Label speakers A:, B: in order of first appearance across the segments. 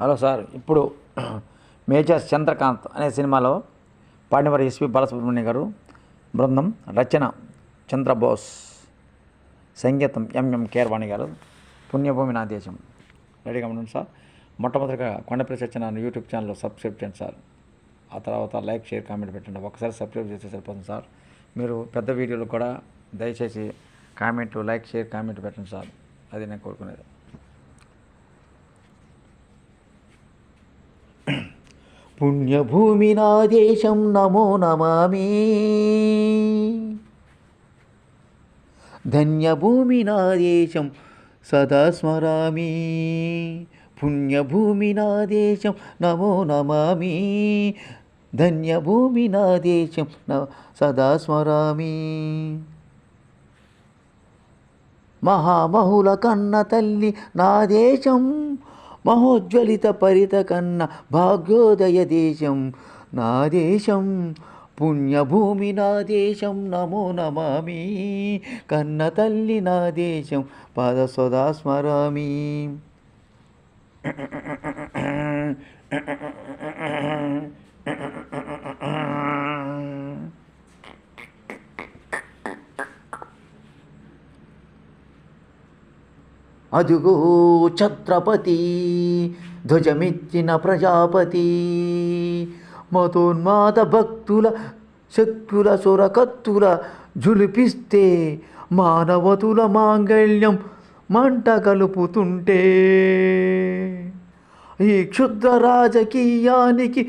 A: Hello sir, ఇప్పుడు major Chandrakant అనే సినిమాలో పాడినవారు ఎస్పి బాలసుబ్రహ్మణ్యం గారు, బృందం, రచన చంద్రబోస్, సంగీతం ఎంఎం కీరవాణి గారు. పుణ్యభూమి నా దేశం. రెడీగా ఉండండి సార్. మొట్టమొదటిగా Kondapalli Satyanarayana YouTube channel subscribe చేయండి సార్. ఆ తర్వాత లైక్, షేర్, కామెంట్ పెట్టండి. ఒకసారి సబ్స్క్రైబ్ చేస్తే సరిపోతుంది సార్. మీరు పెద్ద వీడియోలు కూడా దయచేసి కామెంట్, లైక్, షేర్, కామెంట్ పెట్టండి సార్. అది నేను కోరుకునేది. పుణ్యభూమి నా దేశం నమో నమామి, ధన్యభూమి నా దేశం సదా స్మరామి. పుణ్యభూమి నా దేశం నమో నమామి, ధన్యభూమి నా దేశం సదా స్మరామి. మహామహుల కన్న తల్లి నా దేశం, మహోజ్వలిత పరిత కన్న భాగ్యోదయ దేశం నా దేశం. పుణ్యభూమి నా దేశం నమో నమామి, కన్న తల్లి నా దేశం పద సదా స్మరామి. అదుగో ఛత్రపతి ధ్వజమెత్తిన ప్రజాపతి, మతోన్మాద భక్తుల శక్తుల సొరకత్తుల జులిపిస్తే, మానవతుల మాంగళ్యం మంట కలుపుతుంటే, ఈ క్షుద్ర రాజకీయానికి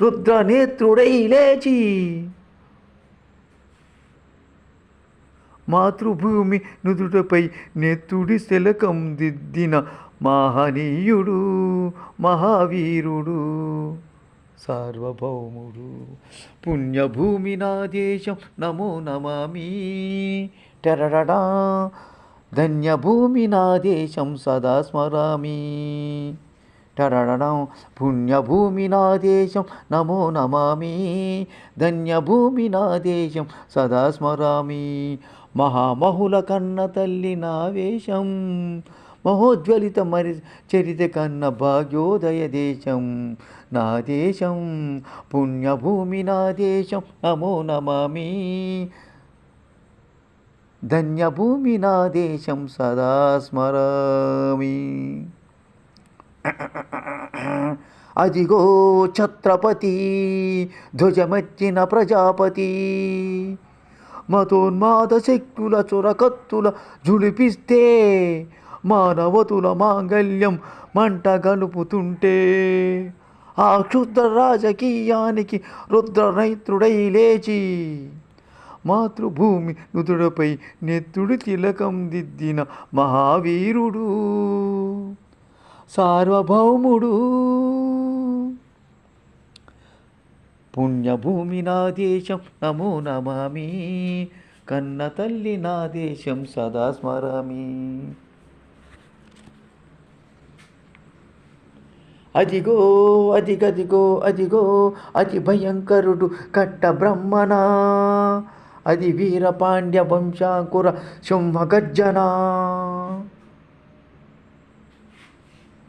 A: రుద్రనేత్రుడై లేచి మాతృభూమి నుదుటపై నెత్తుడి శిలకం దిద్దిన మహనీయుడు, మహావీరుడు, సార్వభౌముడు. పుణ్యభూమి నా దేశం నమో నమామి, టెరడడా. ధన్యభూమి నా దేశం సదా స్మరామి, టరడడం. పుణ్యభూమి నా దేశం నమో నమామి, ధన్యభూమి నా దేశం సదా స్మరామి. మహామహుల కన్న తల్లి నా వేషం, మహోజ్వలిత చరిత కన్న భాగ్యోదయ దేశం నా దేశం. పుణ్యభూమి నా దేశం నమో నమామి, ధన్యభూమి నా దేశం సదా స్మరామి. అదిగో ఛత్రపతి ధ్వజమెత్తిన ప్రజాపతి, మతోన్మాద శక్తుల చొరకత్తుల జులిపిస్తే, మానవతుల మాంగళ్యం మంట గలుపుతుంటే, ఆ క్షుద్ర రాజకీయానికి రుద్రనైత్రుడై లేచి మాతృభూమి నుదుడపై నెత్తుడి తిలకం దిద్దిన మహావీరుడు, సార్వభౌముడు. పుణ్యభూమి నా దేశం నమో నమామి, కన్న తల్లి నా దేశం సదా స్మరామి. అదిగో అదిగదిగో అదిగో అతి భయంకరుడు కట్ట బ్రహ్మణ, అది వీరపాండ్య వంశాంకుర సింహగర్జన.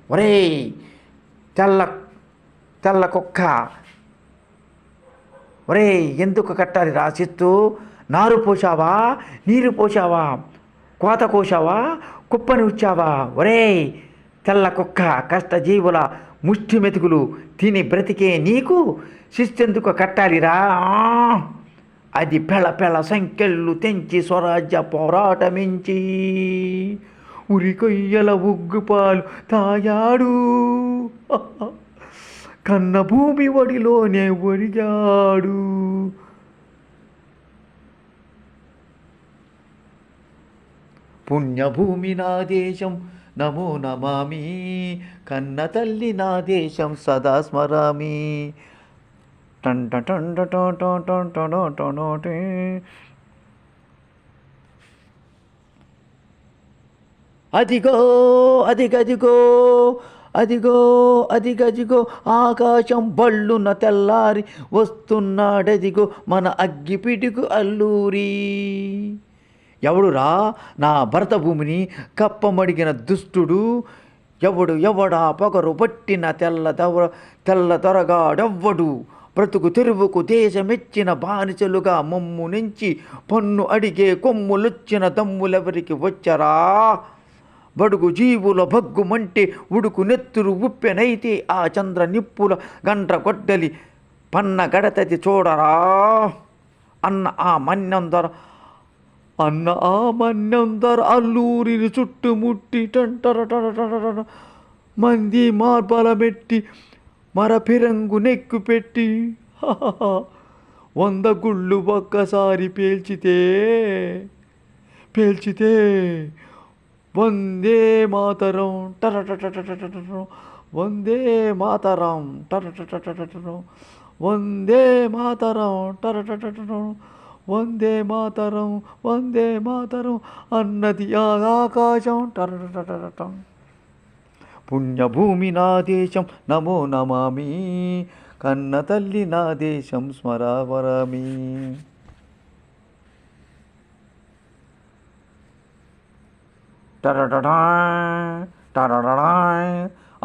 A: ఒరే తెల్ల తెల్ల కుక్క, ఒరే ఎందుకు కట్టాలి రాసిస్తూ? నారు పోసావా, నీరు పోసావా, కోత కోసావా, కుప్పని వచ్చావా? ఒరే తెల్ల కుక్క, కష్టజీవుల ముష్టి మెతుకులు తిని బ్రతికే నీకు శిస్తెందుకు కట్టాలిరా? అది పెళ పెళ సంఖ్యలు తెంచి స్వరాజ్య పోరాటమించి ఉరికొయ్యల ఉగ్గుపాలు తాయాడు, కన్న భూమి ఒడిలోనే ఒరిగాడు. పుణ్యభూమి నా దేశం నమో నమామి, కన్న తల్లి నా దేశం సదా స్మరామి. టంట టంట టొంటొంటొంటొంటొంటొంటే. అదిగో అదిగదిగో అదిగో అదిగదిగో ఆకాశం బళ్ళున తెల్లారి వస్తున్నాడదిగో మన అగ్గిపిడుగు అల్లూరి. ఎవడురా నా భరత భూమిని కప్పమడిగిన దుష్టుడు? ఎవడా పొగరు పట్టిన తెల్ల దొరగాడెవ్వడు, బ్రతుకు తెరువుకు దేశమెచ్చిన బానిసలుగా మమ్ము నుంచి పన్ను అడిగే కొమ్ములొచ్చిన దమ్ములెవరికి వచ్చరా? బడుగు జీవుల భగ్గుమంటే ఉడుకు నెత్తురు ఉప్పెనైతే ఆ చంద్ర నిప్పుల గండ్ర గొడ్డలి పన్న గడతది చూడరా అన్న ఆ మన్యందర అల్లూరిని చుట్టుముట్టి టంటర మంది మార్బలమెట్టి మరపిరంగు నెక్కు పెట్టి 100 గుళ్ళు ఒక్కసారి పేల్చితే వందే మాతరం టరటటటటటటం, వందే మాతరం టరటటటటటం, వందే మాతరం టరటటటటం, వందే మాతరం అన్నది ఆకాశం టరటటటటం. పుణ్యభూమి నా దేశం నమో నమామి, కన్న తల్లి నా దేశం స్మరావరమి.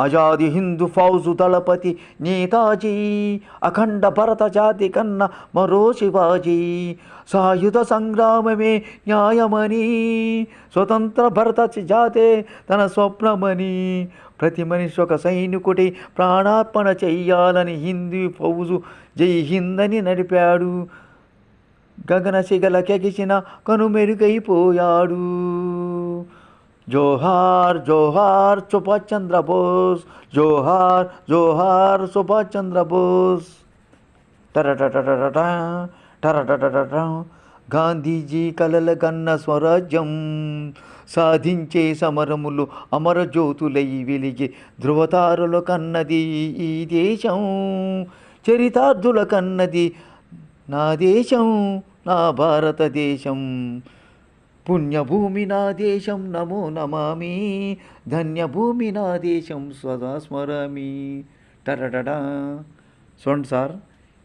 A: ఆజాది హిందూ ఫౌజు దళపతి నేతాజీ, అఖండ భరత జాతి కన్న మరో శివాజీ, సాయుధ సంగ్రామమే న్యాయమని, స్వతంత్ర భరత జాతే తన స్వప్నమని, ప్రతి మనిషి ఒక సైనికుడి ప్రాణార్పణ చెయ్యాలని హిందూ ఫౌజు జై హిందని నడిపాడు. గగన శిగలకెగిసిన కనుమెరుగైపోయాడు. జోహార్ జోహార్ సుభాష్ చంద్ర బోస్, జోహార్ జోహార్ సుభాష్ చంద్ర బోస్. టరటటటట గాంధీజీ కలల కన్న స్వరాజ్యం సాధించే సమరములు అమర జ్యోతులై వెలిగే ధృవతారుల కన్నది ఈ దేశం, చరితార్థుల కన్నది నా దేశం, నా భారతదేశం. పుణ్యభూమి నా దేశం నమో నమామి, ధన్యభూమి నా దేశం సదా స్మరామి. టరటడా. చూడండి సార్,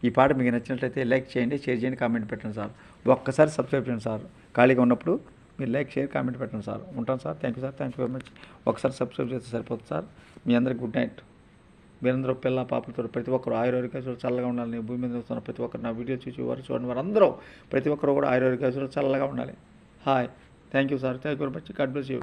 A: ఈ పాట మీకు నచ్చినట్లయితే లైక్ చేయండి, షేర్ చేయండి, కామెంట్ పెట్టండి సార్. ఒక్కసారి సబ్స్క్రైబ్ చేయండి సార్. ఖాళీగా ఉన్నప్పుడు మీరు లైక్, షేర్, కామెంట్ పెట్టండి సార్. ఉంటాను sir. Thank you sir. Thank you very much. ఒకసారి సబ్స్క్రైబ్ చేస్తే సరిపోతుంది సార్. మీ అందరికి గుడ్ నైట్. మీరందరూ పిల్ల పాపలతో ప్రతి ఒక్కరు ఆయుర్వేదిక చల్లగా ఉండాలి. భూమి మీద వస్తున్న ప్రతి ఒక్కరు నా వీడియో చూసి చూడండి వారు అందరూ ప్రతి ఒక్కరు కూడా ఆయుర్వేదిక చల్లగా ఉండాలి. Hi, thank you sir. Thank you very much. God bless you.